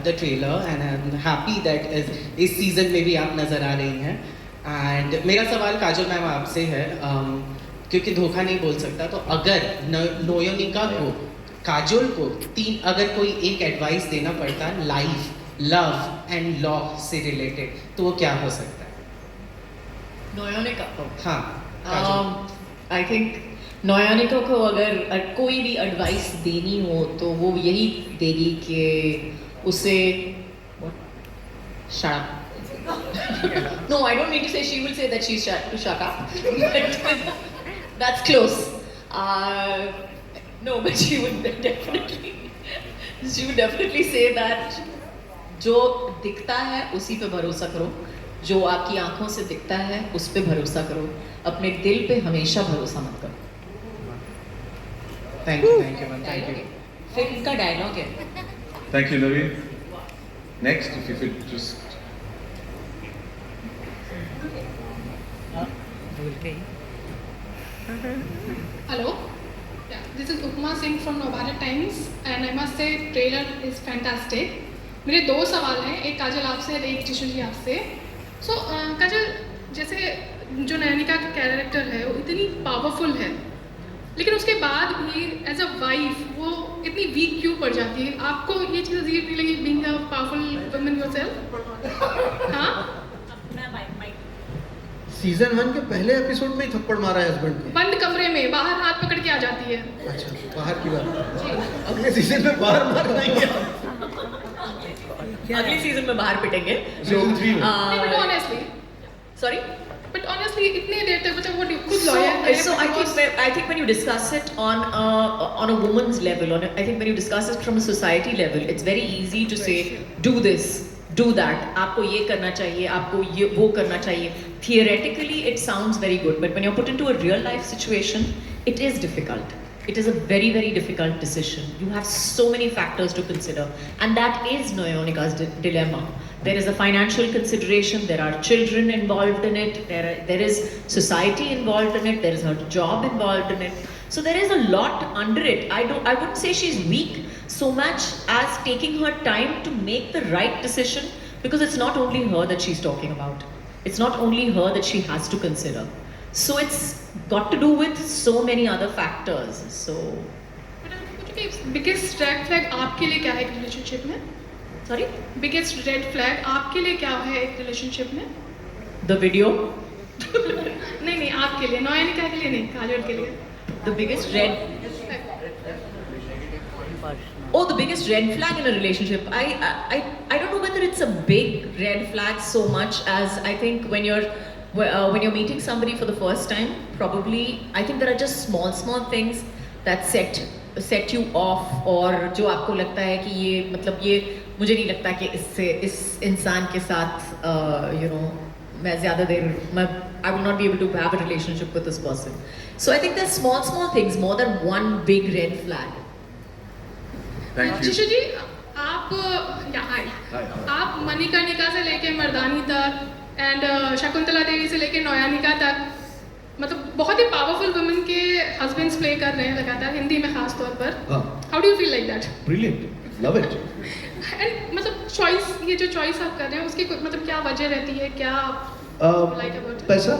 the trailer and I'm happy that इस season में भी आप नज़र आ रही हैं. And मेरा सवाल काजल मैम आपसे है, क्योंकि धोखा नहीं बोल सकता, तो अगर नोयोनिका को, काजोल को अगर कोई एक एडवाइस देना पड़ता लाइफ, लव एंड लॉ से रिलेटेड, तो वो क्या हो सकता है? नोयोनिका को? हाँ, आई थिंक नोयोनिका को अगर कोई भी एडवाइस देनी हो तो वो यही देगी कि उसे shut up. No, I don't mean to say she will say that she's shut up. That's close. No, but she would definitely say that जो दिखता है उसी पे भरोसा करो, जो आपकी आंखों से दिखता है उस पे भरोसा करो, अपने दिल पे हमेशा भरोसा मत करो. Thank you ma'am, thank you. Film का डायलॉग है. Thank you, Naveen. Next, if you could just. Hello, yeah, this is Upma Singh from Navbharat Times and I must say trailer is fantastic. मेरे दो सवाल हैं, एक काजल आपसे और एक जिशु जी आपसे. So काजल, जैसे जो नयनिका का कैरेक्टर है वो इतनी पावरफुल है, लेकिन उसके बाद भी एज अ वाइफ वो इतनी वीक क्यों पड़ जाती है? आपको ये चीज़ अजीब नहीं लगी being a powerful woman yourself? हाँ, सीजन 1 के पहले एपिसोड में ही थप्पड़ मारा है हस्बैंड को. बंद कमरे में बाहर हाथ पकड़ के आ जाती है. अच्छा, बाहर की बात. अगले सीजन में बाहर मारना ही है. अगले सीजन में बाहर पिटेंगे. सीजन 3 में. But honestly, Sorry? but honestly, इतने देर तक मतलब वो खुद lawyer. So I think when you discuss it on a woman's level, I think when you discuss it from a society level, it's very easy to say do this, do that. आपको ये करना चाहिए, आपको ये वो करना चाहिए. Theoretically, it sounds very good, but when you're put into a real life situation, it is difficult. It is a very, very difficult decision. You have so many factors to consider, and that is Noyonika's dilemma. There is a financial consideration, there are children involved in it, there is society involved in it, there is her job involved in it. So there is a lot under it. I wouldn't say she's weak so much as taking her time to make the right decision, because it's not only her that she's talking about. It's not only her that she has to consider. So it's got to do with so many other factors. So biggest red flag आपके लिए क्या है एक relationship में? sorry, biggest red flag आपके लिए क्या है एक रिलेशनशिप में? the video, नहीं आपके लिए, नयनिका के लिए नहीं, काजल के लिए. the biggest red the biggest red flag in a relationship. I don't know whether it's a big red flag so much as I think when you're meeting somebody for the first time, probably I think there are just small things that set you off, और जो आपको लगता है कि ये मतलब ये मुझे नहीं लगता कि इस इंसान के साथ मैं ज़्यादा देर I will not be able to have a relationship with this person. So I think there's small things more than one big red flag. Thank you. जिशु जी, आप आप मणिकर्णिका से लेके मर्दानी तक एंड शकुंतला देवी से लेके नयनिका तक मतलब बहुत ही पावरफुल वुमेन के हस्बैंड्स प्ले कर रहे हैं लगातार, हिंदी में खास तौर पर. How do you feel like that? Brilliant. Love it. And मतलब चॉइस, ये जो चॉइस आप कर रहे हैं उसकी मतलब क्या वजह रहती है, क्या लाइक अबाउट पैसा.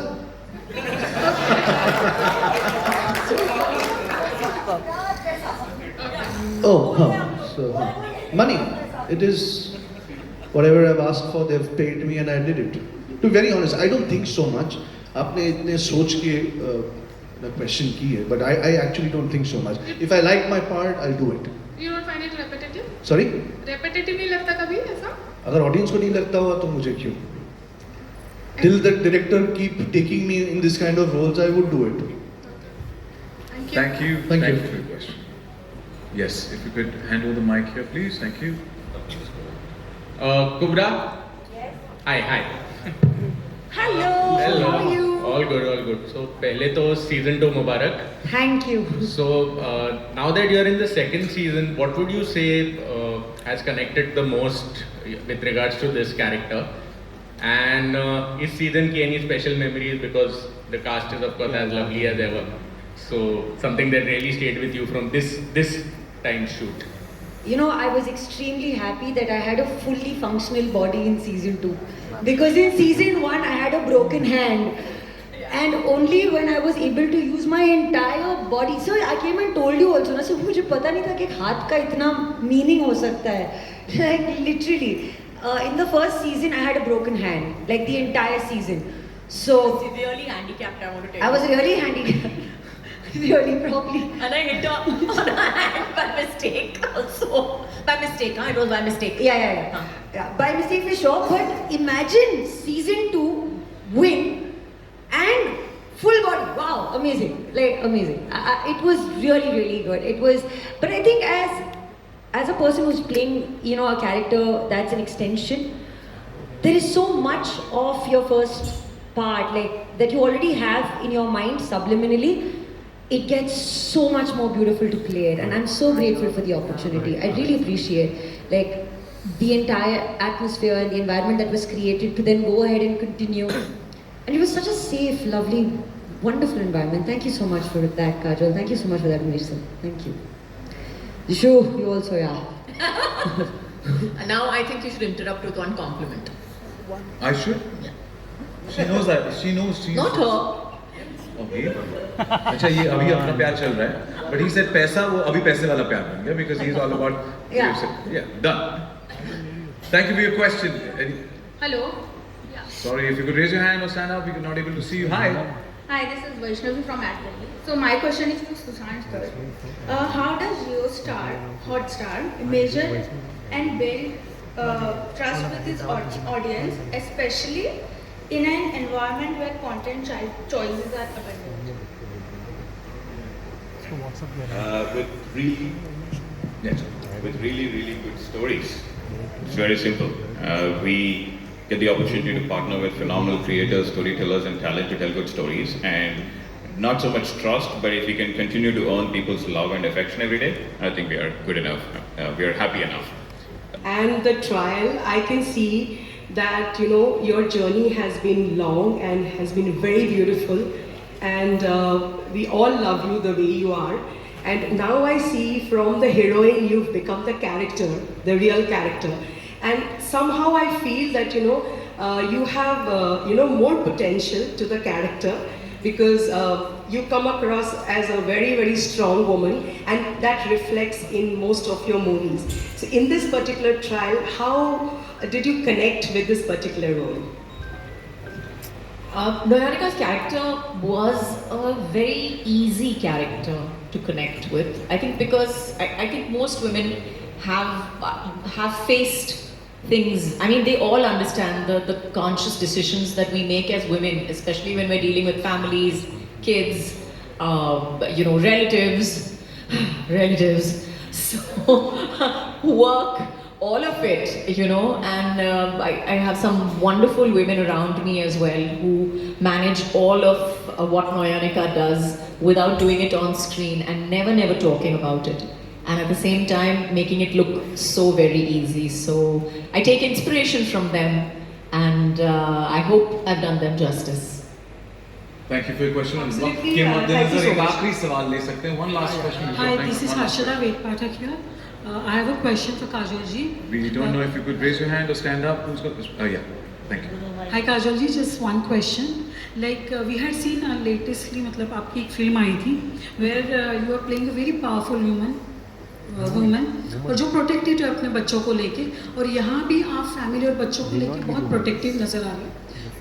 So money. It is whatever I've asked for, they've paid me and I did it. To be very honest, I don't think so much. आपने इतने सोच के क्वेश्चन की है, but I actually don't think so much. If I like my part, I'll do it. You don't find it repetitive? Sorry? Repetitive नहीं लगता कभी ऐसा? अगर ऑडियंस को नहीं लगता हुआ तो मुझे क्यों? Till the director keep taking me in this kind of roles, I would do it. Thank you. Thank you. Thank you. For your question. Yes, if you could hand over the mic here, please. Thank you. Kubra? Yes. Hi. Hello. Hello. How are you? All good. So, पहले तो season 2 Mubarak. Thank you. So, now that you're in the second season, what would you say has connected the most with regards to this character? And is season की any special memories, because the cast is of course as lovely as ever. So something that really stayed with you from this time shoot. you know, I was extremely happy that I had a fully functional body in season 2. Because in season 1, I had a broken hand. And only when I was able to use my entire body. So I came and told you also, na, so मुझे पता नहीं था कि हाथ का इतना meaning हो सकता है. Like literally, in the first season, I had a broken hand, like the entire season. So Severely handicapped, I want to tell you. I was really handicapped. Really, probably. And I hit her on her hand by mistake also. By mistake, huh? It was by mistake. Yeah. By mistake for sure. But imagine season 2 win and full body. Wow, amazing. Like amazing. It was really, really good. It was. But I think as a person who's playing, you know, a character that's an extension, there is so much of your first part, like that you already have in your mind subliminally. It gets so much more beautiful to play it, and I'm so grateful for the opportunity. I really appreciate like the entire atmosphere and the environment that was created to then go ahead and continue. And it was such a safe, lovely, wonderful environment. Thank you so much for that, Kajol. Thank you so much for that, Mason. Thank you. Dishu, you also, yeah. And now I think you should interrupt with one compliment. I should? She knows that. She knows. Not her. Okay. अच्छा ये अभी अपना प्यार चल रहा है. But he said पैसा वो अभी पैसे वाला प्यार बन गया because he is all about. Yeah. Done. Thank you for your question. Hello. Yeah. Sorry, if you could raise your hand or stand up, we are not able to see you. Hi. Hi, this is Vaishnavi from Adelaide. So my question is to Sushant sir. How does JioStar, Hotstar measure and build trust with its audience, especially in an environment where content choices are abundant? With really good stories. It's very simple. We get the opportunity to partner with phenomenal creators, storytellers, and talent to tell good stories. And not so much trust, but if we can continue to earn people's love and affection every day, I think we are good enough. We are happy enough. And the trial, I can see that, you know, your journey has been long and has been very beautiful, and we all love you the way you are. And now I see from the heroine you've become the character, the real character, and somehow I feel that, you know, you have you know, more potential to the character, because you come across as a very strong woman, and that reflects in most of your movies. So in this particular trial, how did you connect with this particular role? Noyanika's character was a very easy character to connect with. I think because I think most women have faced things. I mean, they all understand the conscious decisions that we make as women, especially when we're dealing with families, kids, you know, relatives, so work. All of it, you know, and I have some wonderful women around me as well who manage all of what Noyanika does without doing it on screen and never talking about it. And at the same time, making it look so very easy. So I take inspiration from them, and I hope I've done them justice. Thank you for your question. Absolutely, के मद्देनजर thank you so एक much. आखिरी सवाल ले सकते हैं. One last question. Hi, this is Harshada Vedpathak here. I have a question for Kajol ji. We don't know if you could raise your hand or stand up. Who's got this? Yeah. Thank you. Hi Kajol ji, just one question. Like we had seen latestly, मतलब आपकी एक film आई थी where you are playing a very powerful woman और जो protected है अपने बच्चों को लेके, और यहाँ भी आप फैमिली और बच्चों को लेके बहुत प्रोटेक्टिव नज़र आ रहे हैं.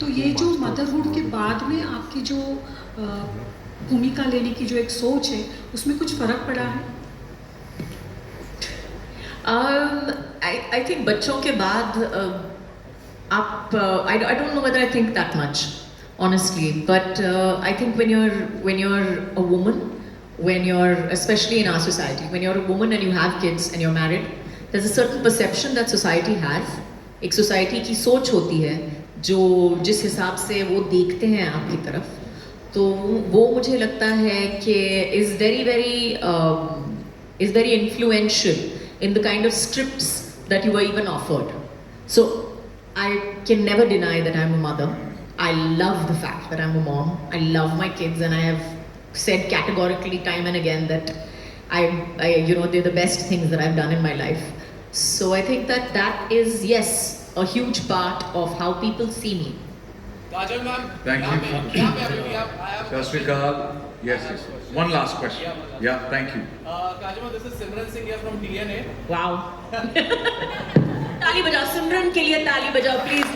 तो ये जो मदरहुड के बाद में आपकी जो भूमिका लेने की जो एक सोच है, उसमें कुछ फ़र्क पड़ा है? I think बच्चों के बाद आप I don't know whether I think that much, honestly, but I think when you're a woman, when you're, especially in our society, when you're a woman and you have kids and you're married, there's a certain perception that society has. एक society की सोच होती है जो जिस हिसाब से वो देखते हैं आपकी तरफ, तो वो मुझे लगता है कि is very influential in the kind of scripts that you were even offered. So I can never deny that I'm a mother. I love the fact that I'm a mom. I love my kids, and I have said categorically time and again that you know, they're the best things that I've done in my life. So I think that is, yes, a huge part of how people see me. Kajal ma'am, Thank you. यहाँ पे अभी भी I have Sat Shri Akal. Yes, yes. One last question. Yeah, thank you. Kajal ma'am, this is Simran Singh here from DNA. Wow. ताली बजाओ सिमरन के लिए, ताली बजाओ प्लीज।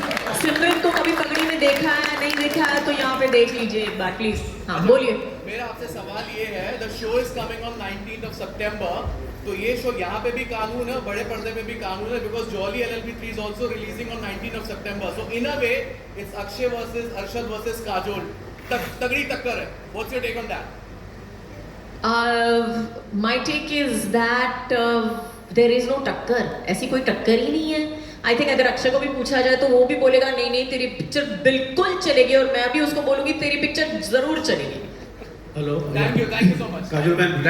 सिमरन को कभी पगड़ी में देखा है, नहीं देखा है तो यहाँ पे देख लीजिए एक बार प्लीज। हाँ बोलिए। मेरा आपसे सवाल ये है, the show is coming on 19th of September. तो ये शो यहाँ पे भी कानून है, बड़े पर्दे पे भी कानून है, because Jolly LLB 3 is also releasing on 19th of September. So in a way, it's Akshay versus Arshad versus Kajol. तगड़ी टक्कर है. What's your take on that? My take is that there is no टक्कर, ऐसी कोई टक्कर ही नहीं है। I think अगर अक्षय को भी पूछा जाए तो वो भी बोलेगा नहीं नहीं तेरी पिक्चर बिल्कुल चलेगी, और मैं भी उसको बोलूंगी तेरी पिक्चर जरूर चलेगी। Hello, Thank you so much. Kajal ma'am.